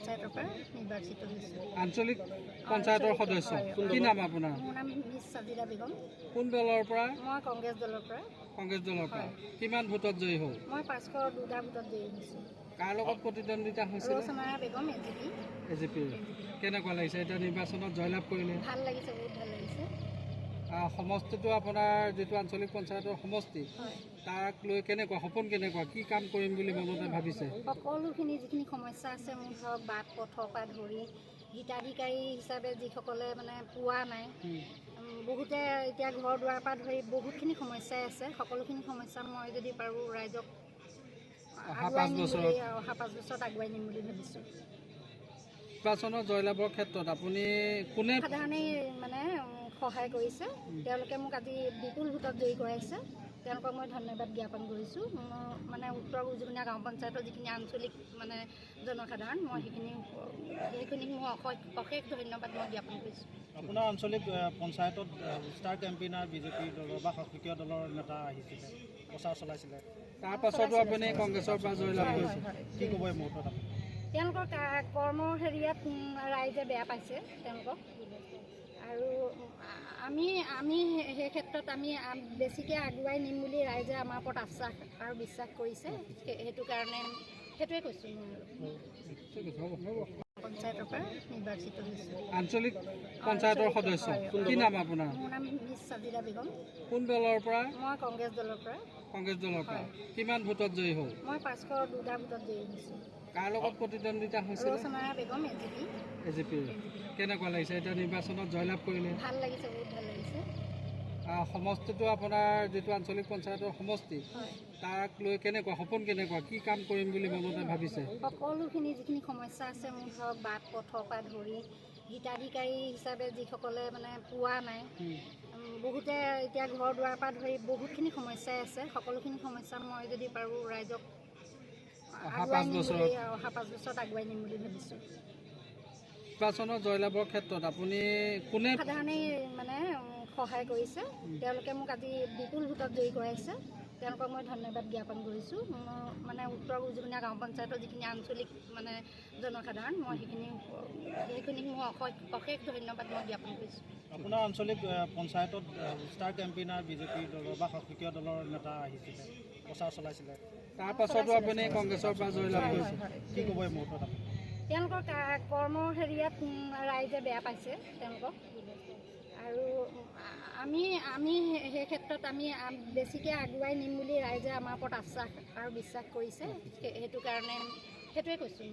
পঞ্চায়তৰ পৰা নিৰ্বাচিত হৈছোঁ। আঞ্চলিক পঞ্চায়তৰ সদস্য কি নাম আপোনাৰ? মোৰ নাম মিছ সাজিদা বেগম। কোন দলৰ পৰা? মই কংগ্ৰেছ দলৰ পৰা। কংগ্ৰেছ দলৰ পৰা কিমান ভোটত জয়ী হ'ল? মই 502টা ভোটত জয়ী হৈছোঁ। কাৰ লগত প্ৰতিদ্বন্দ্বিতা হৈছিল? ৰৌচনা বেগম এজিপি। কেনেকুৱা লাগিছে এতিয়া নিৰ্বাচনত জয়লাভ কৰিলে? ভাল লাগিছে, বহুত ভাল লাগিছে। সমষ্টিটো আপোনাৰ যিটো আঞ্চলিক পঞ্চায়তৰ সমষ্টি তাক লৈ কেনেকুৱা সপোন, কেনেকুৱা কি কাম কৰিম বুলি মনতে ভাবিছে? সকলোখিনি যিখিনি সমস্যা আছে মোৰ ধৰক বাট পথৰ পৰা ধৰি হিতাধিকাৰী হিচাপে যিসকলে মানে পোৱা নাই, বহুতে এতিয়া ঘৰ দুৱাৰ পৰা ধৰি বহুতখিনি সমস্যাই আছে। সকলোখিনি সমস্যা মই যদি পাৰোঁ ৰাইজক অহা 5 বছৰত আগুৱাই নিম বুলি ভাবিছোঁ। নিৰ্বাচনৰ জয়লাভৰ ক্ষেত্ৰত আপুনি কোনে সাধাৰণে মানে সহায় কৰিছে। তেওঁলোকে মোক আজি বিপুল ভোটত জয়ী কৰাইছে। তেওঁলোকক মই ধন্যবাদ জ্ঞাপন কৰিছোঁ। মোৰ মানে উত্তৰ উজুবনীয়া গাঁও পঞ্চায়তৰ যিখিনি আঞ্চলিক মানে জনসাধাৰণ, মই সেইখিনিক মই অশেষ ধন্যবাদ মই জ্ঞাপন কৰিছোঁ। আপোনাৰ আঞ্চলিক পঞ্চায়তত ষ্টাৰ কেম্পেইনাৰ বিজেপি দলৰ বা শাসকীয় দলৰ নেতা আহিছিলে, প্ৰচাৰ চলাইছিলে। তাৰ পাছতো আপুনি কংগ্ৰেছৰ পৰা জয়লাভ কৰিছে। কি ক'ব এই মুহূৰ্তত? তেওঁলোকৰ কৰ্মৰ হেৰিয়াত ৰাইজে বেয়া পাইছে তেওঁলোকক, আৰু আমি সেই ক্ষেত্ৰত আমি বেছিকৈ আগুৱাই নিম বুলি ৰাইজে আমাৰ ওপৰত আশ্বাস আৰু বিশ্বাস কৰিছে। সেইটো কাৰণে সেইটোৱে কৈছোঁ। পঞ্চায়তৰ পৰা নিৰ্বাচিত হৈছোঁ। আঞ্চলিক পঞ্চায়তৰ সদস্য কি নাম আপোনাৰ? মোৰ নাম মিছ সাজিদা বেগম। কোন দলৰ পৰা? মই কংগ্ৰেছ দলৰ পৰা। কংগ্ৰেছ দলৰ পৰা কিমান ভোটত জয়ী হ'ল? মই 502টা ভোটত জয়ী হৈছোঁ। কাৰ লগত প্ৰতিদ্বন্দ্বিতা হৈছিল? ৰৌচনা বেগম এজিপি। কেনেকুৱা লাগিছে এতিয়া নিৰ্বাচনত জয়লাভ কৰিলে? ভাল লাগিছে, বহুত ভাল লাগিছে। সমষ্টিটো আপোনাৰ যিটো আঞ্চলিক পঞ্চায়তৰ সমষ্টি তাক লৈ কেনেকুৱা সপোন, কেনেকুৱা কি কাম কৰিম বুলি মনতে ভাবিছে? সকলোখিনি যিখিনি সমস্যা আছে মোৰ ধৰক বাট পথৰ পৰা ধৰি হিতাধিকাৰী হিচাপে যিসকলে মানে পোৱা নাই, বহুতে এতিয়া ঘৰ দুৱাৰ পৰা ধৰি বহুতখিনি সমস্যাই আছে। সকলোখিনি সমস্যা মই যদি পাৰোঁ ৰাইজক অহা 5 বছৰত আগুৱাই নিম বুলি ভাবিছোঁ। নিৰ্বাচনৰ জয়লাভৰ ক্ষেত্ৰত আপুনি কোনে সাধাৰণে মানে সহায় কৰিছে। তেওঁলোকে মোক আজি বিপুল ভোটত জয়ী কৰাইছে। তেওঁলোকক মই ধন্যবাদ জ্ঞাপন কৰিছোঁ। মোৰ মানে উত্তৰ উজুবনীয়া গাঁও পঞ্চায়তৰ যিখিনি আঞ্চলিক মানে জনসাধাৰণ, মই সেইখিনিক মই অশেষ ধন্যবাদ মই জ্ঞাপন কৰিছোঁ। আপোনাৰ আঞ্চলিক পঞ্চায়তত ষ্টাৰ কেম্পেইনাৰ বিজেপি দলৰ বা শাসকীয় দলৰ নেতা আহিছিলে, প্ৰচাৰ চলাইছিলে। তাৰ পাছতো আপুনি কংগ্ৰেছৰ পৰা জয়লাভ কৰিছে। কি ক'ব এই মুহূৰ্তত? তেওঁলোকৰ কৰ্মৰ হেৰিয়াত ৰাইজে বেয়া পাইছে তেওঁলোকক, আৰু আমি সেই ক্ষেত্ৰত আমি বেছিকৈ আগুৱাই নিম বুলি ৰাইজে আমাৰ ওপৰত আশ্বাস আৰু বিশ্বাস কৰিছে। সেইটো কাৰণে সেইটোৱে কৈছোঁ।